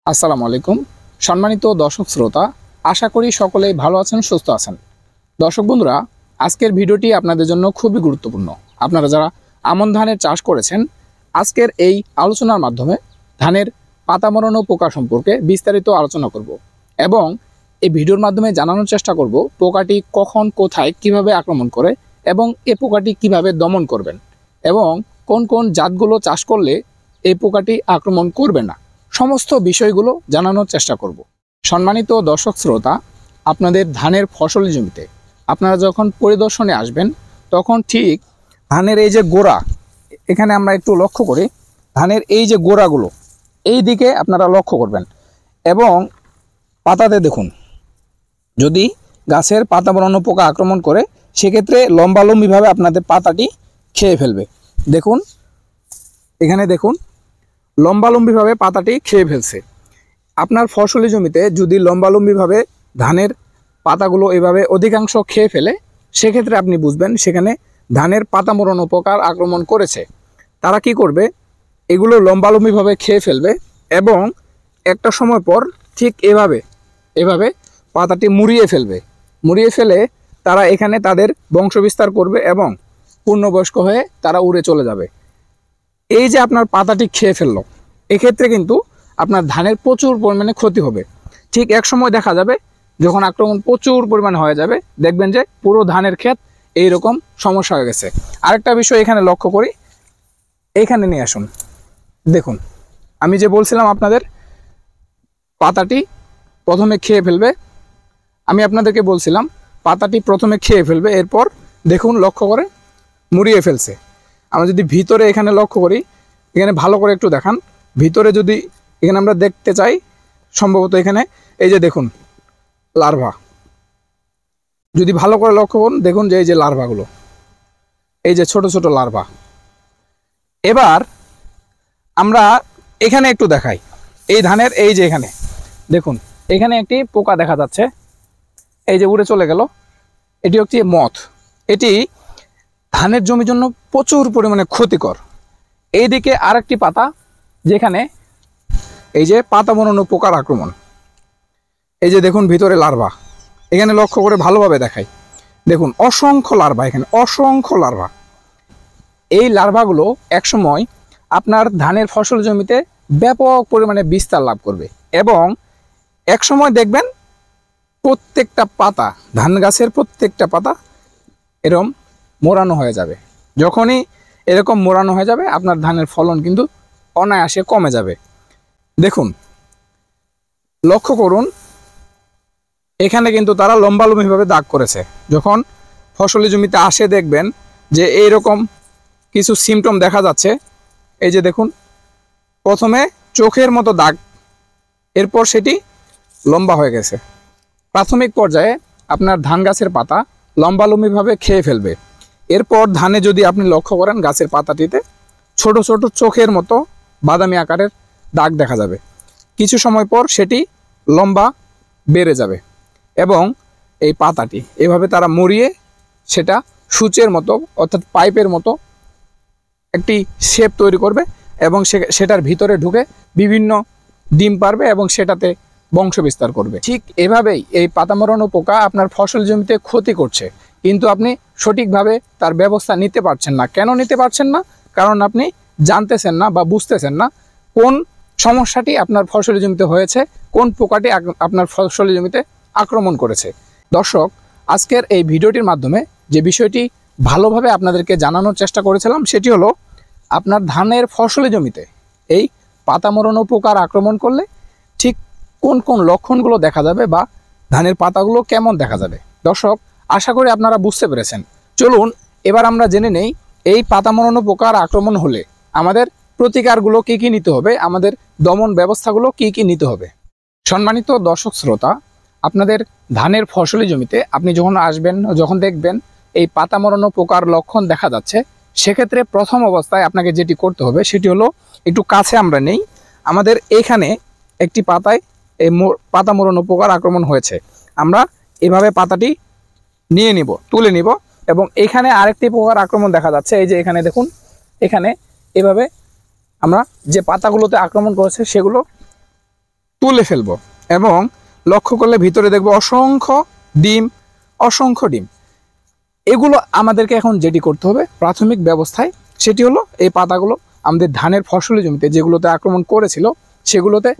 আসসালামু আলাইকুম। সম্মানিত দর্শক শ্রোতা, আশা করি সকলেই ভালো আছেন, সুস্থ আছেন। দর্শক বন্ধুরা, আজকের ভিডিওটি আপনাদের জন্য খুবই গুরুত্বপূর্ণ। আপনারা যারা আমন ধানের চাষ করেছেন, আজকের এই আলোচনার মাধ্যমে ধানের পাতা মরানো পোকা সম্পর্কে বিস্তারিত আলোচনা করব এবং এই ভিডিওর মাধ্যমে জানানোর চেষ্টা করব পোকাটি কখন, কোথায়, কিভাবে আক্রমণ করে এবং এই পোকাটি কিভাবে দমন করবেন এবং কোন কোন জাতগুলো চাষ করলে এই পোকাটি আক্রমণ করবে না, সমস্ত বিষয়গুলো জানানোর চেষ্টা করব। সম্মানিত দর্শক শ্রোতা, আপনাদের ধানের ফসলের জমিতে আপনারা যখন পরিদর্শনে আসবেন তখন ঠিক ধানের এই যে গোড়া, এখানে আমরা একটু লক্ষ্য করি, ধানের এই যে গোড়াগুলো এই দিকে আপনারা লক্ষ্য করবেন এবং পাতাতে দেখুন, যদি গাছের পাতা মরানো পোকা আক্রমণ করে সেক্ষেত্রে লম্বালম্বিভাবে আপনাদের পাতাটি খেয়ে ফেলবে। দেখুন, এখানে দেখুন, লম্বালম্বিভাবে পাতাটি খেয়ে ফেলছে। আপনার ফসলি জমিতে যদি লম্বালম্বিভাবে ধানের পাতাগুলো এভাবে অধিকাংশ খেয়ে ফেলে সেক্ষেত্রে আপনি বুঝবেন সেখানে ধানের পাতা মরানো পোকার আক্রমণ করেছে। তারা কি করবে, এগুলো লম্বালম্বিভাবে খেয়ে ফেলবে এবং একটা সময় পর ঠিক এভাবে এভাবে পাতাটি মুড়িয়ে ফেলবে। মুড়িয়ে ফেলে তারা এখানে তাদের বংশবিস্তার করবে এবং পূর্ণবয়স্ক হয়ে তারা উড়ে চলে যাবে। এই যে আপনার পাতাটি খেয়ে ফেললো, এক্ষেত্রে কিন্তু আপনার ধানের প্রচুর পরিমাণে ক্ষতি হবে। ঠিক এক সময় দেখা যাবে যখন আক্রমণ প্রচুর পরিমাণে হয়ে যাবে, দেখবেন যে পুরো ধানের ক্ষেত এইরকম সমস্যা হয়ে গেছে। আরেকটা বিষয় এখানে লক্ষ্য করি, এইখানে নিয়ে আসুন। দেখুন, আমি যে বলছিলাম আপনাদের পাতাটি প্রথমে খেয়ে ফেলবে, আমি আপনাদেরকে বলছিলাম পাতাটি প্রথমে খেয়ে ফেলবে, এরপর দেখুন লক্ষ্য করে মুড়িয়ে ফেলছে। আমরা যদি ভিতরে এখানে লক্ষ্য করি, এখানে ভালো করে একটু দেখান, ভিতরে যদি এখানে আমরা দেখতে চাই, সম্ভবত এখানে এই যে দেখুন লার্ভা, যদি ভালো করে লক্ষ্য করুন দেখুন যে এই যে লার্ভাগুলো, এই যে ছোট ছোট লার্ভা। এবার আমরা এখানে একটু দেখাই, এই ধানের এই যে এখানে দেখুন, এখানে একটি পোকা দেখা যাচ্ছে, এই যে উড়ে চলে গেল, এটি হচ্ছে মথ। এটি ধানের জমির জন্য প্রচুর পরিমাণে ক্ষতিকর। এইদিকে আরেকটি পাতা, যেখানে এই যে পাতা মরানো পোকার আক্রমণ, এই যে দেখুন ভিতরে লার্ভা, এখানে লক্ষ্য করে ভালোভাবে দেখাই, দেখুন অসংখ্য লার্ভা, এখানে অসংখ্য লার্ভা। এই লার্ভাগুলো একসময় আপনার ধানের ফসল জমিতে ব্যাপক পরিমাণে বিস্তার লাভ করবে এবং একসময় দেখবেন প্রত্যেকটা পাতা, ধান গাছের প্রত্যেকটা পাতা এরকম মোড়ানো হয়ে যাবে। যখনই এরকম মোড়ানো হয়ে যাবে আপনার ধানের ফলন কিন্তু অনায়াসে কমে যাবে। দেখুন, লক্ষ্য করুন, এখানে কিন্তু তারা লম্বালম্বিভাবে দাগ করেছে। যখন ফসলি জমিতে আসে দেখবেন যে এইরকম কিছু সিমটম দেখা যাচ্ছে। এই যে দেখুন, প্রথমে চোখের মতো দাগ, এরপর সেটি লম্বা হয়ে গেছে। প্রাথমিক পর্যায়ে আপনার ধান গাছের পাতা লম্বালম্বিভাবে খেয়ে ফেলবে। এরপর ধানে যদি আপনি লক্ষ্য করেন গাছের পাতাটিতে ছোট ছোট চোখের মতো বাদামি আকারের দাগ দেখা যাবে। কিছু সময় পর সেটি লম্বা বেড়ে যাবে এবং এই পাতাটি এভাবে তারা মুড়িয়ে সেটা সূচের মতো অর্থাৎ পাইপের মতো একটি শেপ তৈরি করবে এবং সেটার ভিতরে ঢুকে বিভিন্ন ডিম পারবে এবং সেটাতে বংশ বিস্তার করবে। ঠিক এভাবেই এই পাতা মরানো পোকা আপনার ফসল জমিতে ক্ষতি করছে, কিন্তু আপনি সঠিকভাবে তার ব্যবস্থা নিতে পারছেন না। কেন নিতে পারছেন না? কারণ আপনি জানতেছেন না বা বুঝতেছেন না কোন সমস্যাটি আপনার ফসলি জমিতে হয়েছে, কোন পোকাটি আপনার ফসলি জমিতে আক্রমণ করেছে। দর্শক, আজকের এই ভিডিওটির মাধ্যমে যে বিষয়টি ভালোভাবে আপনাদেরকে জানানোর চেষ্টা করেছিলাম সেটি হলো আপনার ধানের ফসলি জমিতে এই পাতা মরানো পোকার আক্রমণ করলে ঠিক কোন কোন লক্ষণগুলো দেখা যাবে বা ধানের পাতাগুলো কেমন দেখা যাবে। দর্শক, আশা করি আপনারা বুঝতে পেরেছেন। চলুন এবার আমরা জেনে নেই এই পাতা মরানো পোকার আক্রমণ হলে আমাদের প্রতিকারগুলো কি কি নিতে হবে, আমাদের দমন ব্যবস্থাগুলো কি কি নিতে হবে। সম্মানিত দর্শক শ্রোতা, আপনাদের ধানের ফসলি জমিতে আপনি যখন আসবেন, যখন দেখবেন এই পাতা মরানো পোকার লক্ষণ দেখা যাচ্ছে, সেক্ষেত্রে প্রথম অবস্থায় আপনাকে যেটি করতে হবে সেটি হলো, একটু কাছে আমরা নেই, আমাদের এখানে একটি পাতায় এই পাতা মরানো পোকার আক্রমণ হয়েছে। আমরা এভাবে পাতাটি নিয়ে নিব, তুলে নিব এবং এখানে আরেকটি পোকার আক্রমণ দেখা যাচ্ছে। এই যে এখানে দেখুন, এখানে এভাবে আমরা যে পাতাগুলোতে আক্রমণ করেছে সেগুলো তুলে ফেলবো এবং লক্ষ্য করলে ভিতরে দেখবো অসংখ্য ডিম, অসংখ্য ডিম। এগুলো আমাদেরকে এখন যেটি করতে হবে প্রাথমিক ব্যবস্থায়, সেটি হলো এই পাতাগুলো আমাদের ধানের ফসলি জমিতে যেগুলোতে আক্রমণ করেছিল সেগুলোতে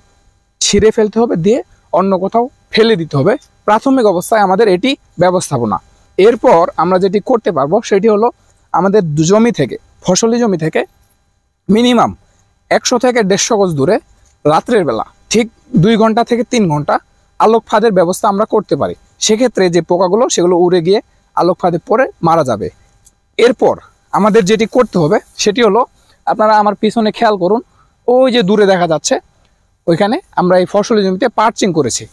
ছিঁড়ে ফেলতে হবে, দিয়ে অন্য কোথাও ফেলে দিতে হবে। প্রাথমিক অবস্থায় আমাদের এটি ব্যবস্থাপনা। এরপর আমরা যেটি করতে পারবো সেটি হলো আমাদের জমি থেকে, ফসলি জমি থেকে মিনিমাম 100 থেকে 150 গজ দূরে রাত্রের বেলা ঠিক 2 ঘন্টা থেকে 3 ঘন্টা আলোক ফাঁদের ব্যবস্থা আমরা করতে পারি। সেক্ষেত্রে যে পোকাগুলো সেগুলো উড়ে গিয়ে আলোক ফাঁদে পড়ে মারা যাবে। এরপর আমাদের যেটি করতে হবে সেটি হলো, আপনারা আমার পিছনে খেয়াল করুন, ওই যে দূরে দেখা যাচ্ছে ওইখানে আমরা এই ফসলি জমিতে পার্চিং করেছি।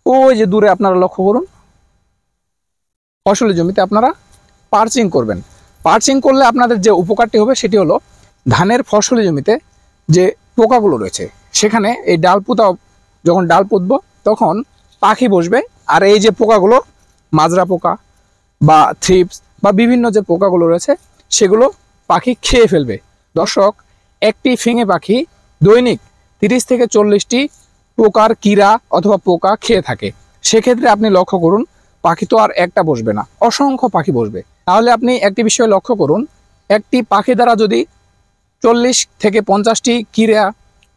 ওই যে দূরে আপনারা লক্ষ্য করুন, ফসলি জমিতে আপনারা পার্চিং করবেন। পার্চিং করলে আপনাদের যে উপকারটি হবে সেটি হলো ধানের ফসলি জমিতে যে পোকাগুলো রয়েছে সেখানে এই ডাল পুঁতা, যখন ডাল পুঁতবো তখন পাখি বসবে, আর এই যে পোকাগুলো মাজরা পোকা বা থ্রিপস বা বিভিন্ন যে পোকাগুলো রয়েছে সেগুলো পাখি খেয়ে ফেলবে। দর্শক, একটি ফিঙে পাখি দৈনিক 30 থেকে 40টি পোকার কীড়া অথবা পোকা খেয়ে থাকে। সেক্ষেত্রে আপনি লক্ষ্য করুন, পাখি তো আর একটা বসবে না, অসংখ্য পাখি বসবে। তাহলে আপনি একটি বিষয় লক্ষ্য করুন, একটি পাখি দ্বারা যদি 40 থেকে 50টি কীড়া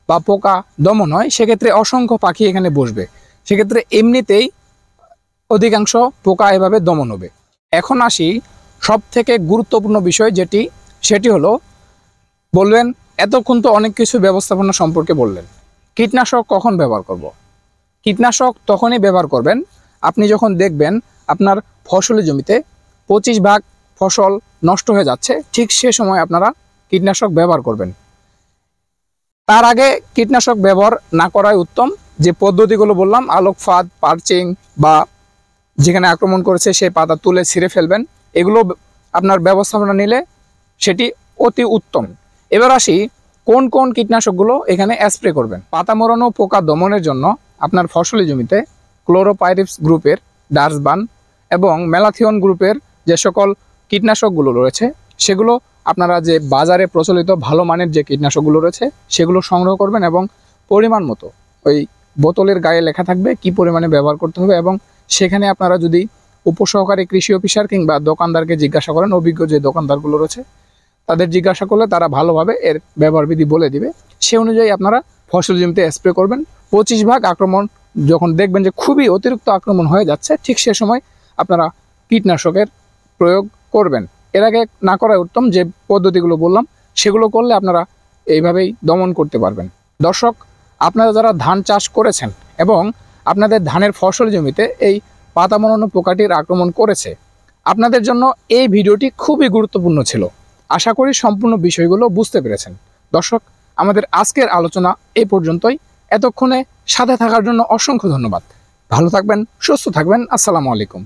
বা পোকা দমন হয় সেক্ষেত্রে অসংখ্য পাখি এখানে বসবে। সেক্ষেত্রে এমনিতেই অধিকাংশ পোকা এভাবে দমন হবে। এখন আসি সব থেকে গুরুত্বপূর্ণ বিষয় যেটি, সেটি হলো বলবেন এতক্ষণ তো অনেক কিছু ব্যবস্থাপনা সম্পর্কে বললেন, কীটনাশক কখন ব্যবহার করব। কীটনাশক তখনই ব্যবহার করবেন আপনি যখন দেখবেন আপনার ফসলি জমিতে 25 ভাগ ফসল নষ্ট হয়ে যাচ্ছে, ঠিক সে সময় আপনারা কীটনাশক ব্যবহার করবেন। তার আগে কীটনাশক ব্যবহার না করাই উত্তম। যে পদ্ধতিগুলো বললাম, আলোক ফাঁদ, পার্চিং বা যেখানে আক্রমণ করেছে সেই পাতা তুলে ছিঁড়ে ফেলবেন, এগুলো আপনার ব্যবস্থাপনা নিলে সেটি অতি উত্তম। এবার আসি কোন কোন কীটনাশকগুলো এখানে স্প্রে করবেন। পাতা মোড়ানো পোকা দমনের জন্য আপনার ফসলি জমিতে ক্লোরোপাইরিপস গ্রুপের ডার্সবান এবং ম্যালাথিয়ন গ্রুপের যে সকল কীটনাশকগুলো রয়েছে সেগুলো আপনারা যে বাজারে প্রচলিত ভালো মানের যে কীটনাশকগুলো রয়েছে সেগুলো সংগ্রহ করবেন এবং পরিমাণ মতো ওই বোতলের গায়ে লেখা থাকবে কি পরিমাণে ব্যবহার করতে হবে, এবং সেখানে আপনারা যদি উপসহকারী কৃষি অফিসার কিংবা দোকানদারকে জিজ্ঞাসা করেন, অভিজ্ঞ যে দোকানদারগুলো রয়েছে তাদের জিজ্ঞাসা করলে তারা ভালোভাবে এর ব্যবহার বিধি বলে দিবে। সে অনুযায়ী আপনারা ফসল জমিতে স্প্রে করবেন। 25 ভাগ আক্রমণ যখন দেখবেন যে খুবই অতিরিক্ত আক্রমণ হয়ে যাচ্ছে, ঠিক সে সময় আপনারা কীটনাশকের প্রয়োগ করবেন। এর আগে না করাই উত্তম। যে পদ্ধতিগুলো বললাম সেগুলো করলে আপনারা এইভাবেই দমন করতে পারবেন। দর্শক, আপনারা যারা ধান চাষ করেছেন এবং আপনাদের ধানের ফসল জমিতে এই পাতা মোড়ানো পোকাটির আক্রমণ করেছে, আপনাদের জন্য এই ভিডিওটি খুবই গুরুত্বপূর্ণ ছিল। আশা করি সম্পূর্ণ বিষয়গুলো বুঝতে পেরেছেন। দর্শক, আমাদের আজকের আলোচনা এই পর্যন্তই। এতক্ষণে সাথে থাকার জন্য অসংখ্য ধন্যবাদ। ভালো থাকবেন, সুস্থ থাকবেন। আসসালামু আলাইকুম।